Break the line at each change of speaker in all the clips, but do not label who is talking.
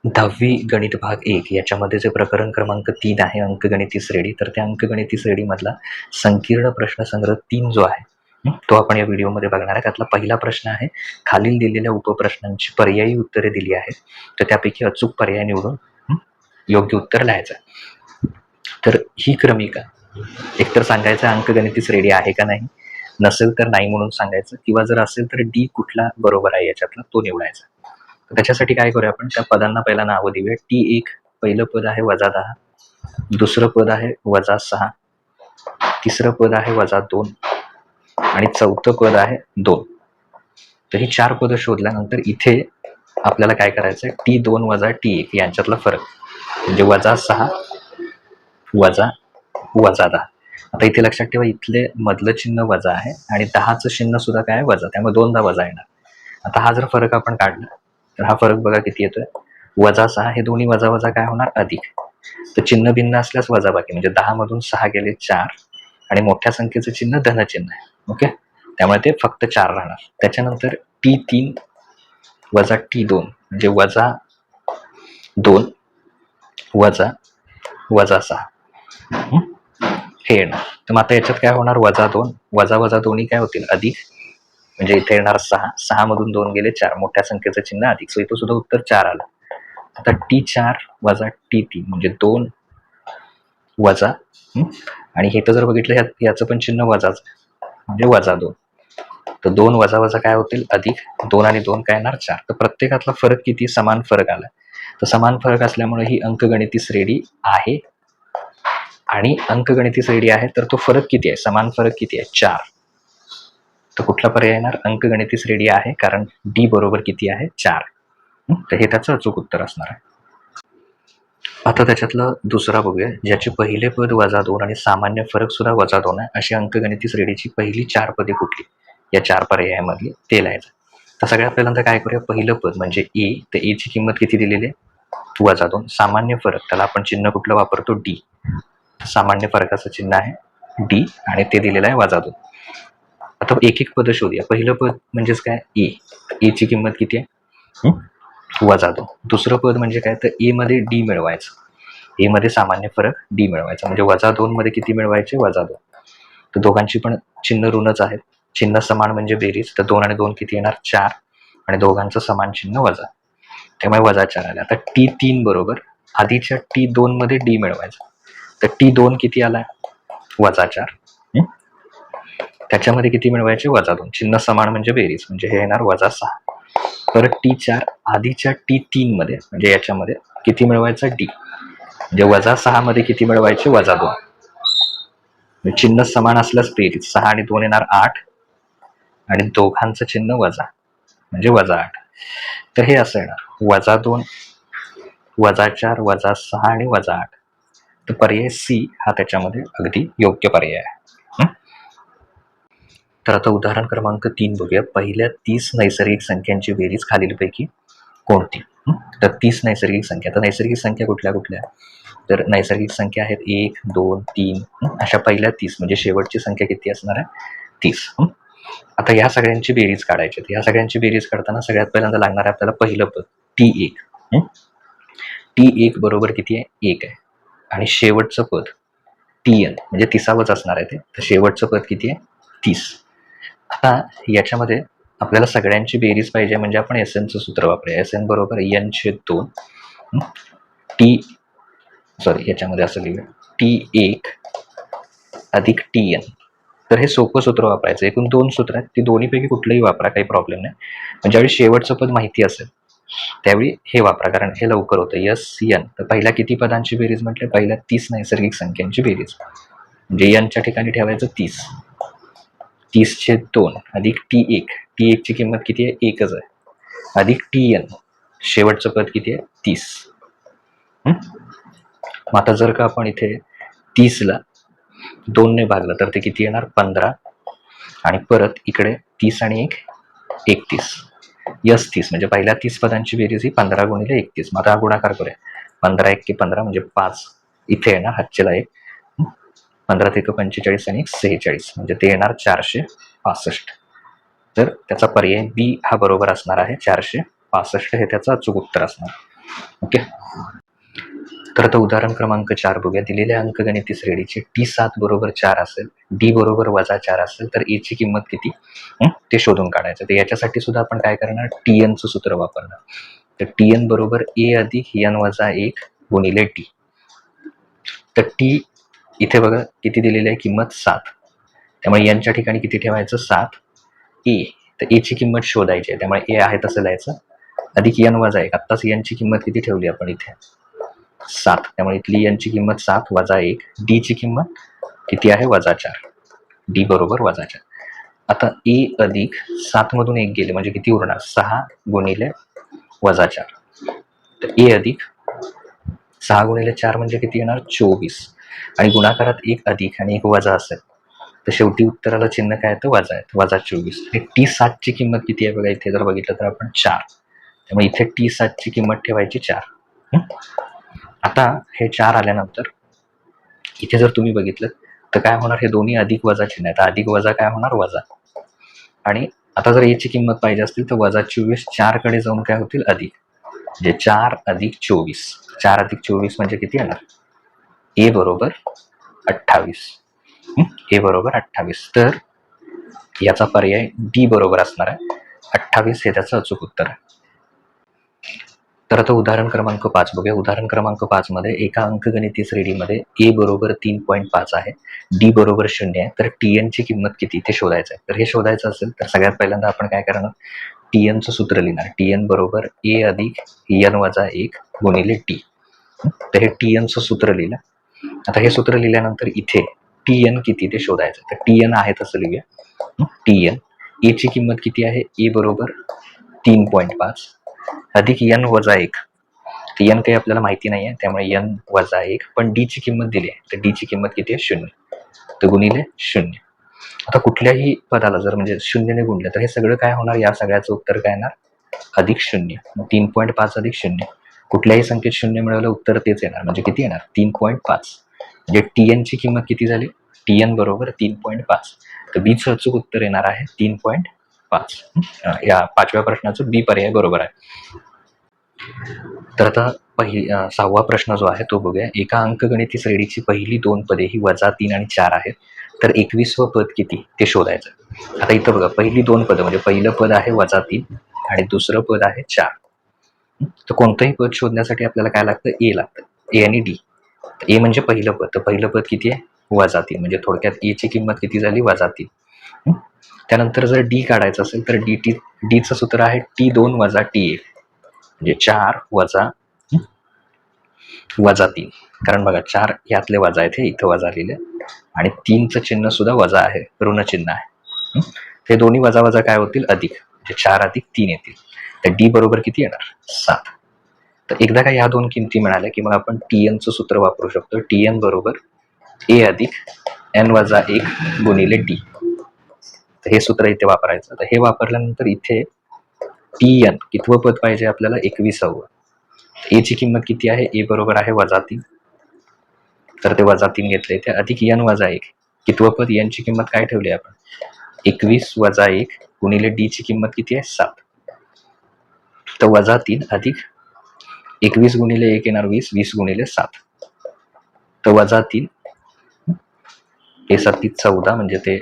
10वी गणित भाग 1 याच्यामध्ये जे प्रकरण क्रमांक 3 आहे अंकगणिती श्रेणी, तर त्या अंकगणिती श्रेणीमधला संकीर्ण प्रश्नसंग्रह 3 जो आहे तो आपण या व्हिडिओमध्ये बघणार आहे. त्यातला पहिला प्रश्न आहे, खालील दिलेल्या उपप्रश्नांची पर्यायी उत्तरे दिली आहेत, तर त्यापैकी अचूक पर्याय निवडून योग्य उत्तर लिहायचं. तर ही क्रमिका एकतर सांगायचं अंकगणिती श्रेणी आहे का नाही, नसेल तर नाही म्हणून सांगायचं, किंवा जर असेल तर डी कुठला बरोबर आहे याच्यातला तो निवडायचा. त्याच्यासाठी काय करूया आपण, त्या पदांना पहिला नावं देऊया. T1 पहिलं पद आहे -10, दुसरं पद आहे -6, तिसरं पद आहे -2 आणि चौथं पद आहे 2. तर ही 4 पदं शोधल्यानंतर इथे आपल्याला काय करायचं आहे, T2 वजा T1 यांच्यातला फरक म्हणजे -6 वजा 10. आता इथे लक्षात ठेवा, इथले मधलं चिन्ह वजा आहे आणि 10चं चिन्ह सुद्धा काय वजा, त्यामुळे 2दा वजा येणार. आता हा जर फरक आपण काढला तर हा फरक बघा किती येतोय, -6. हे दोन्ही वजा वजा काय होणार, अधिक. तर चिन्ह भिन्न असल्यास वजा बाकी, म्हणजे 10 मधून 6 गेले 4 आणि मोठ्या संख्येचं चिन्ह धन चिन्ह आहे. ओके, त्यामुळे ते फक्त 4 राहणार. त्याच्यानंतर T3 वजा T2 म्हणजे -2 वजा 6 हे येणार. तर मग आता याच्यात काय होणार, -2 वजा दोन्ही काय होतील, अधिक. म्हणजे इथे येणार 6 मधून 2 गेले 4, मोठ्या संख्येचं चिन्ह अधिक. सो इथं सुद्धा उत्तर 4 आलं. आता T4 वजा T3 म्हणजे 2 वजा आणि हे तर जर बघितलं याचं पण चिन्ह वजाच म्हणजे -2. तर 2 वजा वजा काय होतील, अधिक. 2 आणि 2 काय येणार, 4. तर प्रत्येकातला फरक किती, समान फरक आला. तर समान फरक असल्यामुळे ही अंकगणिती श्रेणी आहे. आणि अंकगणिती श्रेणी आहे तर तो फरक किती आहे, समान फरक किती आहे, 4. तर कुठला पर्याय येणार, अंकगणिती श्रेणी आहे, कारण डी बरोबर किती आहे, 4. तर हे त्याचं अचूक उत्तर असणार आहे. आता त्याच्यातलं दुसरा बघूया, ज्याचे पहिले पद -2 आणि सामान्य फरक सुद्धा -2 आहे, अशी अंकगणिती श्रेणीची पहिली 4 पदे कुठली, या 4 पर्यायामधली ते लिहायचं. तर सगळ्यात पहिल्यांदा काय करूया, पहिलं पद म्हणजे ए, तर ए ची किंमत किती दिलेली आहे, -2. सामान्य फरक, त्याला आपण चिन्ह कुठलं वापरतो, डी. सामान्य फरकाचं चिन्ह आहे डी आणि ते दिलेलं आहे -2. आता एक एक पद शोधूया. पहिलं पद म्हणजेच काय, ए ची किंमत किती आहे, -2. दुसरं पद म्हणजे काय, तर ए मध्ये डी मिळवायचं, ए मध्ये सामान्य फरक डी मिळवायचा, म्हणजे -2 मध्ये किती मिळवायचे, -2. तर दोघांची पण चिन्ह ऋणच आहेत, चिन्ह समान म्हणजे बेरीज. तर 2 आणि 2 किती येणार, 4 आणि दोघांचं समान चिन्ह वजा, त्यामुळे -4 आले. आता T3 बरोबर आधीच्या T2 मध्ये डी मिळवायचा, तर T2 किती आला, -4. त्याच्यामध्ये किती मिळवायचे, -2. चिन्ह समान म्हणजे बेरीज, म्हणजे हे येणार -6. परत T4 आधीच्या T3 मध्ये म्हणजे याच्यामध्ये किती मिळवायचं, डी, म्हणजे -6 मध्ये किती मिळवायचे, -2. चिन्ह समान असल्यास बेरीज, 6 आणि 2 येणार 8 आणि दोघांचं चिन्ह वजा म्हणजे -8. तर हे असं येणार -2, -4, -6 आणि -8. तर पर्याय सी हा त्याच्यामध्ये अगदी योग्य पर्याय आहे. तर आता उदाहरण क्रमांक 3 बघूया. पहिल्या 30 नैसर्गिक संख्यांची बेरीज खालीलपैकी कोणती. तर 30 नैसर्गिक संख्या, तर नैसर्गिक संख्या कुठल्या कुठल्या, तर नैसर्गिक संख्या आहेत 1, 2, 3 अशा पहिल्या 30, म्हणजे शेवटची संख्या किती असणार आहे, 30. आता ह्या सगळ्यांची बेरीज काढायची. ह्या सगळ्यांची बेरीज काढताना सगळ्यात पहिल्यांदा लागणार आहे आपल्याला पहिलं पद T1. T1 बरोबर किती आहे, 1 आहे. आणि शेवटचं पद Tn म्हणजे 30वंच असणार आहे ते, तर शेवटचं पद किती आहे, 30. आता याच्यामध्ये आपल्याला सगळ्यांची बेरीज पाहिजे, म्हणजे आपण SNचं सूत्र वापरूया. SN बरोबर n/2 याच्यामध्ये असं लिहूया, T1 अधिक Tn. तर हे सोपं सूत्र वापरायचं. एकूण 2 सूत्र आहेत, ती दोन्हीपैकी कुठलंही वापरा, काही प्रॉब्लेम नाही. पण ज्यावेळी शेवटचं पद माहिती असेल त्यावेळी हे वापरा, कारण हे लवकर होतं. SN, तर पहिल्या किती पदांची बेरीज म्हटले, पहिल्या 30 नैसर्गिक संख्यांची बेरीज, म्हणजे nच्या ठिकाणी ठेवायचं 30. 30/2 अधिक T1 ची किंमत किती आहे, 1च आहे, अधिक Tn शेवटचं पद किती आहे, 30. मग आता जर का आपण इथे 30ला 2 ने भागलं तर ते किती येणार, 15. आणि परत इकडे 30 आणि 1 31, 30 म्हणजे पहिल्या 30 पदांची बेरीज ही 15 गुणिले 31. मग आता हा गुणाकार करूया, 15 1 15 म्हणजे 5 इथे येणार, हातचेला 1, 15 ते 45 आणि 46 म्हणजे ते येणार 465. तर त्याचा पर्याय बी हा बरोबर असणार आहे, 465 हे त्याचं अचूक उत्तर असणार. ओके. तर आता उदाहरण क्रमांक 4 बघूया. दिलेल्या अंकगणिती श्रेणीची T7 बरोबर 4 असेल, D बरोबर -4 असेल, तर A ची किंमत किती ते शोधून काढायचं. तर याच्यासाठी सुद्धा आपण काय करणार, TN चं सूत्र वापरणार. तर TN बरोबर A अधिक N वजा 1 गुणिले D. तर T इथे बघा किती दिलेली आहे, किंमत 7. त्यामुळे यांच्या ठिकाणी किती ठेवायचं, 7. A, तर A ची किंमत शोधायची आहे, त्यामुळे A आहे तसं लिहायचं, अधिक N वजा 1. आत्ताच N ची किंमत किती ठेवली आपण इथे, 7. त्यामुळे इथली N ची किंमत 7 वजा 1. D ची किंमत किती आहे, -4. D बरोबर -4. आता A अधिक 7 मधून 1 गेले म्हणजे किती उरणार, 6 गुणिले -4. तर A अधिक 6 गुणिले 4 म्हणजे किती येणार, 24. आणि गुणाकारात 1 अधिक आणि 1 वजा असेल तर शेवटी उत्तराला चिन्ह काय येतं, वजा आहे, -24. आणि T7 ची किंमत किती आहे बघा, इथे जर बघितलं तर आपण 4. त्यामुळे इथे T7 ची किंमत ठेवायची 4. आता हे 4 आल्यानंतर इथे जर तुम्ही बघितलं तर काय होणार, हे दोन्ही अधिक वजा चिन्ह आहेत. अधिक वजा काय होणार, वजा. आणि आता जर A ची किंमत पाहिजे असतील तर -24 4 कडे जाऊन काय होतील, अधिक. म्हणजे 4 अधिक 24. 4 अधिक 24 म्हणजे किती येणार, A बरोबर 28. A बरोबर 28. तर याचा पर्याय D बरोबर असणार आहे. 28 हे त्याचं अचूक उत्तर आहे. तर आता उदाहरण क्रमांक 5 बघूया. उदाहरण क्रमांक 5 मध्ये एका अंकगणिती श्रेणीमध्ये A बरोबर 3.5 आहे, D बरोबर 0 आहे, तर TN ची किंमत किती ते शोधायचं आहे. तर हे शोधायचं असेल तर सगळ्यात पहिल्यांदा आपण काय करणार, TN चं सूत्र लिहिणार. TN बरोबर A अधिक N वजा 1 गुणिले D. तर हे TN चं सूत्र लिहिलं. आता हे सूत्र लिहिल्यानंतर इथे TN किती ते शोधायचं. तर TN आहे तसं लिहूया. TN A ची किंमत किती आहे, A बरोबर 3.5 अधिक N वजा 1. N काही आपल्याला माहिती नाही आहे, त्यामुळे N वजा 1. पण D ची किंमत दिली आहे, तर D ची किंमत किती आहे, 0. तर गुणिले 0. आता कुठल्याही पदाला जर म्हणजे 0 ने गुणलं तर हे सगळं काय होणार, या सगळ्याचं उत्तर काय येणार, +0. मग 3.5 अधिक 0, कुठल्याही संख्येत 0 मिळवलं उत्तर तेच येणार, म्हणजे किती येणार, 3.5. म्हणजे TN ची किंमत किती झाली, TN बरोबर 3.5. तर B चं अचूक उत्तर येणार आहे 3.5. या 5व्या प्रश्नाचं B पर्याय बरोबर आहे. तर आता 6वा प्रश्न जो आहे तो बघूया. एका अंकगणिती श्रेणीची पहिली 2 पदे ही -3 आणि 4 आहेत, तर 21वं पद किती ते शोधायचं. आता इथं बघा, पहिली 2 पदं म्हणजे पहिलं पद आहे -3 आणि दुसरं पद आहे 4. तर कोणतंही पद शोधण्यासाठी आपल्याला काय लागतं, A लागतं, A आणि D. A म्हणजे पहिलं पद, तर पहिलं पद किती आहे, -3. म्हणजे थोडक्यात A ची किंमत किती झाली, -3. त्यानंतर जर D काढायचं असेल तर D चं सूत्र आहे T2 वजा T1. म्हणजे 4 वजा 3. कारण बघा 4 यातले वजा आहेत, हे इथं वजा लिहिले, आणि 3चं चिन्ह सुद्धा वजा आहे, ऋण चिन्ह आहे. ते दोन्ही वजा वजा काय होतील, अधिक. म्हणजे 4 अधिक 3 येतील. तर D बरोबर किती येणार, 7. तर एकदा का ह्या दोन किमती मिळाल्या की मग आपण TN चं सूत्र वापरू शकतो. TN बरोबर A अधिक N वजा 1 गुणिले D. तर हे सूत्र इथे वापरायचं. तर हे वापरल्यानंतर इथे TN कितवं पद पाहिजे आपल्याला, 21वं. A ची किंमत किती आहे, A बरोबर आहे -3. तर ते -3 घेतले इथे, अधिक N वजा 1. कितवं पद, N ची किंमत काय ठेवली आपण, 21 वजा 1 गुणिले D ची किंमत किती आहे, 7. तर -3 अधिक 21 गुणिले 1 येणार 20, 20 गुणिले 7. तर -3 हे 7 14, म्हणजे ते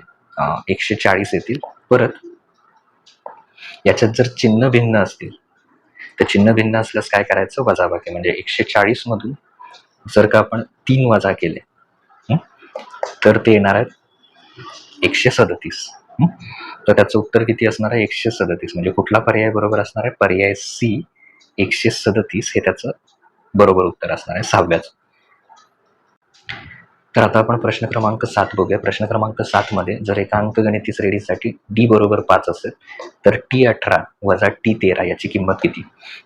140 येतील. परत याच्यात जर चिन्ह भिन्न असतील तर चिन्ह भिन्न असल्यास काय करायचं, वजाबाकी. म्हणजे 140 मधून जर का आपण 3 वजा केले तर ते येणार आहेत 137. तर त्याचं उत्तर किती असणार आहे, 137. म्हणजे कुठला पर्याय बरोबर असणार आहे, पर्याय C 137 हे त्याचं बरोबर उत्तर असणार आहे, 6व्याचं. तर आता आपण प्रश्न क्रमांक 7 बघूया. प्रश्न क्रमांक 7 मध्ये जर एका अंकगणिती श्रेणीसाठी D बरोबर 5 असेल तर T18 वजा T13 याची किंमत किती.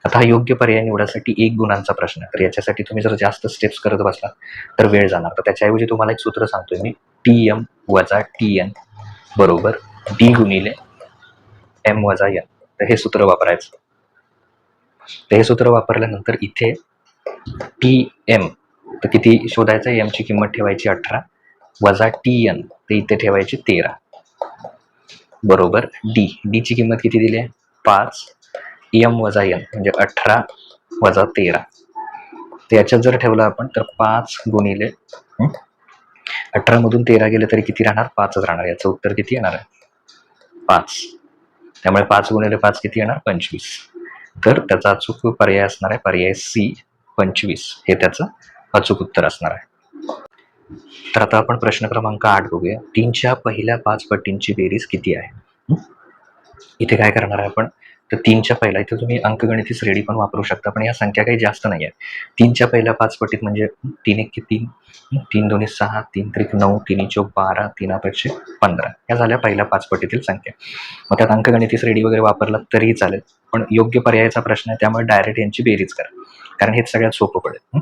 आता हा योग्य पर्याय निवडासाठी 1 गुणांचा प्रश्न आहे. तर याच्यासाठी तुम्ही जर जास्त स्टेप्स करत बसला तर वेळ जाणार. तर त्याच्याऐवजी तुम्हाला एक सूत्र सांगतोय मी, TM वजा TN बरोबर D गुणिले M वजा N. तर हे सूत्र वापरायचं. तर हे सूत्र वापरल्यानंतर इथे TM तर किती शोधायचं, M ची किंमत ठेवायची 18 वजा TN तर इथे ठेवायची 13 बरोबर D. D ची किंमत किती दिली आहे, 5. M वजा N म्हणजे 18 वजा 13. तर याच्यात जर ठेवलं आपण तर 5 गुणिले 18 मधून 13 गेले तरी किती राहणार? 5च राहणार. याचं उत्तर किती येणार आहे? 5. त्यामुळे 5 गुणिले 5 किती येणार? 25. तर त्याचा अचूक पर्याय असणार आहे पर्याय सी 25. हे त्याचं अचूक उत्तर असणार आहे. तर आता आपण प्रश्न क्रमांक 8 बघूया. 3च्या पहिल्या 5 पटींची बेरीज किती आहे? इथे काय करणार आहे आपण? तर 3च्या पहिला, इथे तुम्ही अंकगणिती श्रेणी पण वापरू शकता, पण या संख्या काही जास्त नाही आहेत. 3च्या पहिल्या 5 पटीत म्हणजे 3 एके 3, 3 दोन्ही 6, 3 त्रिक 9, 3 चौक 12, 3 पाचशे 15. या झाल्या पहिल्या 5 पटीतील संख्या. मग त्यात अंकगणिती श्रेणी वगैरे वापरला तरीही चालेल, पण योग्य पर्यायाचा प्रश्न आहे त्यामुळे डायरेक्ट यांची बेरीज करा, कारण हेच सगळ्यात सोपं पडेल.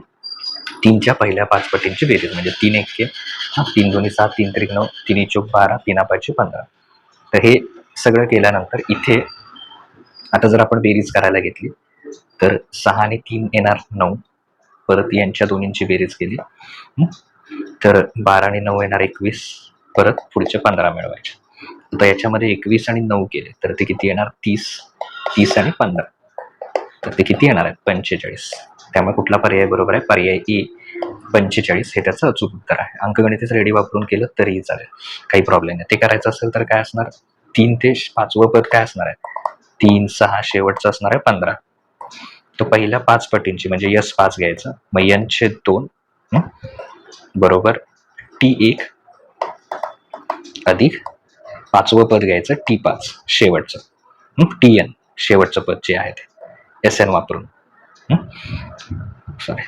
3च्या पहिल्या 5 पटींची बेरीज म्हणजे 3 एके 3 दोन्ही 7, 3 त्रिक 9, 3 चौक 12, 3 पाचशे 15. तर हे सगळं केल्यानंतर इथे आता जर आपण बेरीज करायला घेतली तर 6 आणि 3 येणार 9. परत यांच्या दोन्हींची बेरीज केली तर 12 आणि 9 येणार 21. परत पुढचे 15 मिळवायचे. आता याच्यामध्ये 21 आणि 9 केले तर ते किती येणार? 30. 30 आणि 15 तर ते किती येणार आहे? 45. त्यामुळे कुठला पर्याय बरोबर आहे? पर्याय ए 45 हे त्याचं अचूक उत्तर आहे. अंकगणिती श्रेणी वापरून केलं तरीही चालेल, काही प्रॉब्लेम नाही. ते करायचं असेल तर काय असणार? 3 ते 5वं पद काय असणार आहे? 3, 6 शेवटचं असणार आहे 15. तर पहिल्या 5 पटींची म्हणजे यस 5 घ्यायचं, मग n/2 बरोबर T1 अधिक 5वं पद घ्यायचं T5 शेवटचं, Tn शेवटचं पद जे आहे ते SN वापरून. सॉरी.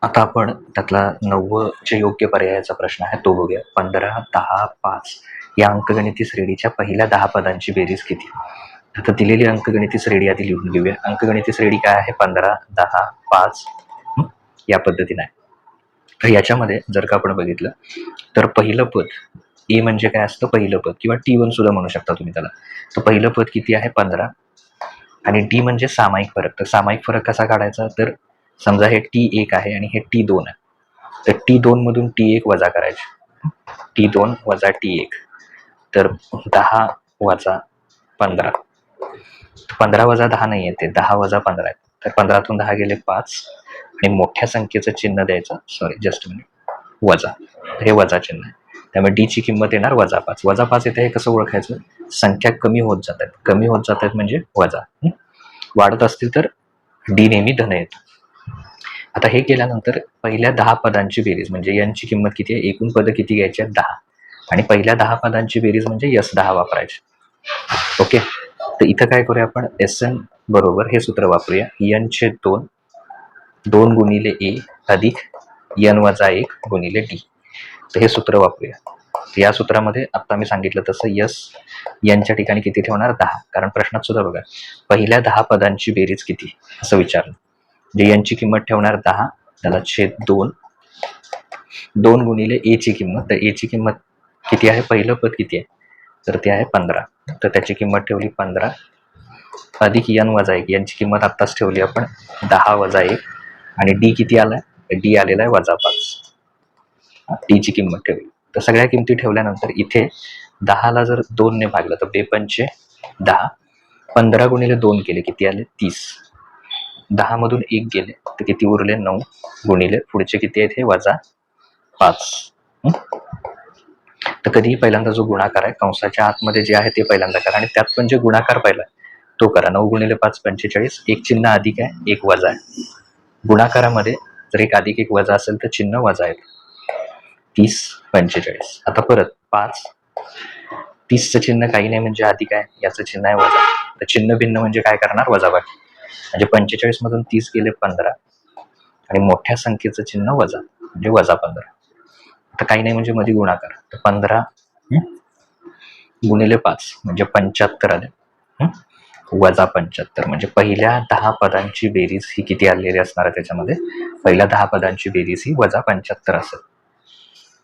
आता आपण त्यातला 9 जे योग्य पर्यायाचा प्रश्न आहे तो बघूया. 15, 10, 5 या अंकगणिती श्रेणीच्या पहिल्या 10 पदांची बेरीज किती? आता दिलेली अंकगणिती श्रेणी आधी लिहून घेऊया. अंकगणिती श्रेणी काय आहे? 15, 10, 5 या पद्धतीने आहे. तर याच्यामध्ये जर का आपण बघितलं तर पहिलं पद ए म्हणजे काय असतं? पहिलं पद किंवा T1 सुद्धा म्हणू शकता तुम्ही त्याला. तर पहिलं पद किती आहे? 15. आणि टी म्हणजे सामायिक फरक. तर सामायिक फरक कसा काढायचा? तर समजा हे T1 आहे आणि हे T2 आहे, तर T2 मधून T1 वजा करायचे. T2 वजा T1 तर 10 वजा 15. 15 वजा 10 नाही येते, 10 वजा 15 आहे. तर 15तून 10 गेले 5 आणि मोठ्या संख्येचं चिन्ह द्यायचं. सॉरी जस्ट मिनिट, वजा. हे वजा चिन्ह आहे, त्यामुळे डी ची किंमत येणार -5. -5 येते हे कसं ओळखायचं? संख्या कमी होत जात आहेत. कमी होत जात आहेत म्हणजे वजा. वाढत असतील तर डी नेहमी धन येतो. आता हे केल्यानंतर पहिल्या 10 पदांची बेरीज म्हणजे यांची किंमत किती आहे? एकूण पदं किती घ्यायची आहेत? 10. आणि पहिल्या 10 पदांची बेरीज म्हणजे यस 10 वापरायची. ओके. तर इथं काय करूया आपण? SN बरोबर हे सूत्र वापरूया. n/2 2 गुणिले ए अधिक n-1 गुणिले डी. तर हे सूत्र वापरूया. या सूत्रामध्ये आता मी सांगितलं तसं यस यांच्या ठिकाणी किती ठेवणार? 10. कारण प्रश्नात सुद्धा बघा पहिल्या 10 पदांची बेरीज किती असं विचारलं. म्हणजे यांची किंमत ठेवणार 10, त्याला छेद 2. 2 गुणिले ए ची किंमत. तर ए ची किंमत किती आहे? पहिलं पद किती आहे? तर ते आहे 15. तर त्याची किंमत ठेवली 15 अधिक n-1 यांची किंमत आत्ताच ठेवली आपण 10 वजा 1. आणि डी किती आलाय? डी आलेला आहे -5. डी ची किंमत ठेवली. तर सगळ्या किमती ठेवल्यानंतर इथे 10ला जर 2 ने भागलं तर 2×5 = 10. 15 गुणिले 2 केले किती आले? 30. 10 मधून 1 गेले तर किती उरले? 9 गुणिले पुढचे किती आहेत? हे -5. तर कधीही पहिल्यांदा जो गुणाकार आहे कंसाच्या आतमध्ये जे आहे ते पहिल्यांदा करा आणि त्यात पण जे गुणाकार पहिला तो करा. 9 गुणिले 5 45. एक चिन्ह अधिक आहे, एक वजा आहे. गुणाकारामध्ये जर एक अधिक एक वजा असेल तर चिन्ह वजा आहे. 30 45. आता परत 5 30चं चिन्ह काही नाही म्हणजे अधिक आहे, याचं चिन्ह आहे वजा. तर चिन्ह भिन्न म्हणजे काय करणार? वजाबाकी. म्हणजे 45 मधून 30 गेले 15 आणि मोठ्या संख्येचं चिन्ह वजा म्हणजे -15. तर काही नाही म्हणजे मध्ये गुणाकार. तर 15 गुणिले 5 म्हणजे 75 आले, वजा 75 म्हणजे पहिल्या 10 पदांची बेरीज ही किती आलेली असणार आहे? त्याच्यामध्ये पहिल्या 10 पदांची बेरीज ही -75 असेल.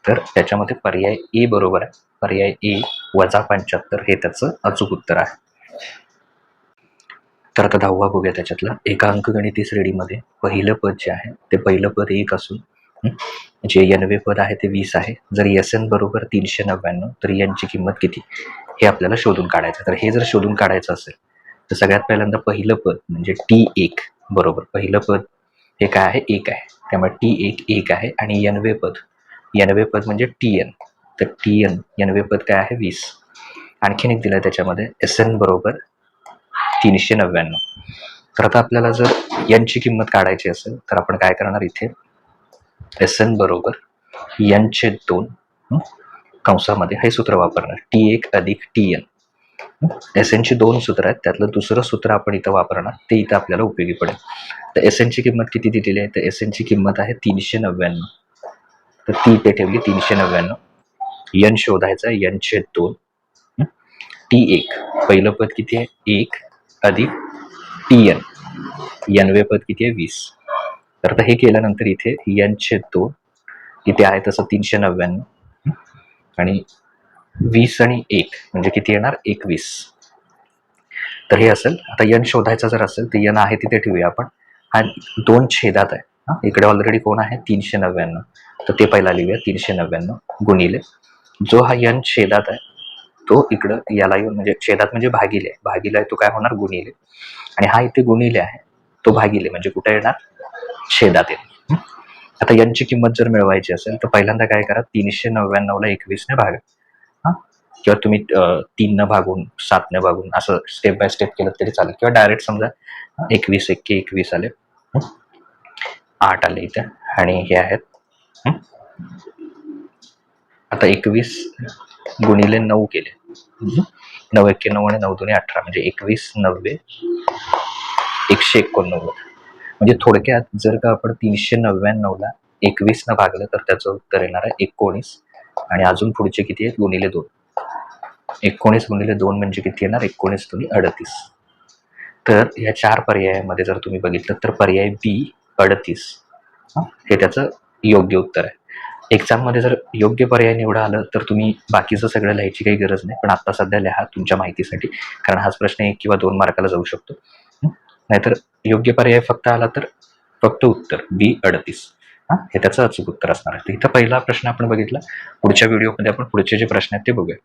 तर त्याच्यामध्ये पर्याय ए बरोबर आहे. पर्याय ए -75 हे त्याचं अचूक उत्तर आहे. तर आता 10वा बघूया त्याच्यातला. एका अंकगणिती श्रेणीमध्ये पहिलं पद जे आहे ते पहिलं पद 1 असून जे n-वे पद आहे ते 20 आहे. जर SN बरोबर 399 तर यांची किंमत किती हे आपल्याला शोधून काढायचं. तर हे जर शोधून काढायचं असेल तर सगळ्यात पहिल्यांदा पहिलं पद म्हणजे T1 बरोबर. पहिलं पद हे काय आहे? 1 आहे. त्यामुळे T1 1 आहे आणि n पद म्हणजे Tn. तर Tn n पद काय आहे? 20. आणखीन एक दिलं त्याच्यामध्ये Sn बरोबर 399. तर आता आपल्याला जर n ची किंमत काढायची असेल तर आपण काय करणार इथे? Sn बरोबर n/2 कंसामध्ये हे सूत्र वापरणार. T1 अधिक Tn. Sn ची 2 सूत्र आहेत. त्यातलं दुसरं सूत्र आपण इथं वापरणार. ते इथं आपल्याला उपयोगी पडेल. तर Sn ची किंमत किती दिलेली आहे? तर Sn ची किंमत आहे 399. तर ती इथे ठेवली 399. n शोधायचा n/2. T1 पहिलं पद किती आहे? 1 अधिक Tn. n पद किती आहे? 20. तर आता हे केल्यानंतर इथे n/2 इथे आहे तसं 399 आणि 20 आणि 1 म्हणजे किती येणार? 21. तर हे असेल. आता n शोधायचा जर असेल तर n आहे तिथे ठेवूया आपण. हा 2 छेदात आहे. इकडे ऑलरेडी कोण आहे? 399. तर ते पहिला लिहूया. 399 गुणिले जो हा n छेदात आहे तो इकडं याला येऊन म्हणजे छेदात म्हणजे भागिले. भागिले तो काय होणार? गुणिले. आणि हा इथे गुणिले आहे तो भागिले म्हणजे कुठे येणार? छेदात येईल. आता n ची किंमत जर मिळवायची असेल तर पहिल्यांदा काय करा? 399 ला 21 ने भागा. किंवा तुम्ही 3 न भागून 7 ने भागून असं स्टेप बाय स्टेप केलं तरी चालेल. किंवा डायरेक्ट समजा 21 एक्के 21 आले. 8 आले इथे आणि हे आहेत. आता 21 गुणिले 9 केले. 9 एक्के 9 आणि 9 दुणे 18 म्हणजे 21 90 189. म्हणजे थोडक्यात जर का आपण 399 ला 21 न भागलं तर त्याचं उत्तर येणार आहे 19 आणि अजून पुढचे किती आहेत? गुणिले 2. 19 गुणिले 2 म्हणजे किती येणार? 19 दुणे 38. तर या 4 पर्यायामध्ये जर तुम्ही बघितलं तर पर्याय बी 38 हे त्याचं योग्य उत्तर आहे. एक्झाममध्ये जर योग्य पर्याय निवडा आलं तर तुम्ही बाकीचं सगळं लिहायची काही गरज नाही. पण आता सध्या लिहा तुमच्या माहितीसाठी. कारण हाच प्रश्न 1 किंवा 2 मार्काला जाऊ शकतो. नाहीतर योग्य पर्याय फक्त आला तर फक्त उत्तर बी 38 हे त्याचं अचूक उत्तर असणार आहे. तर इथं पहिला प्रश्न आपण बघितला. पुढच्या व्हिडिओमध्ये आपण पुढचे जे प्रश्न आहेत ते बघूया.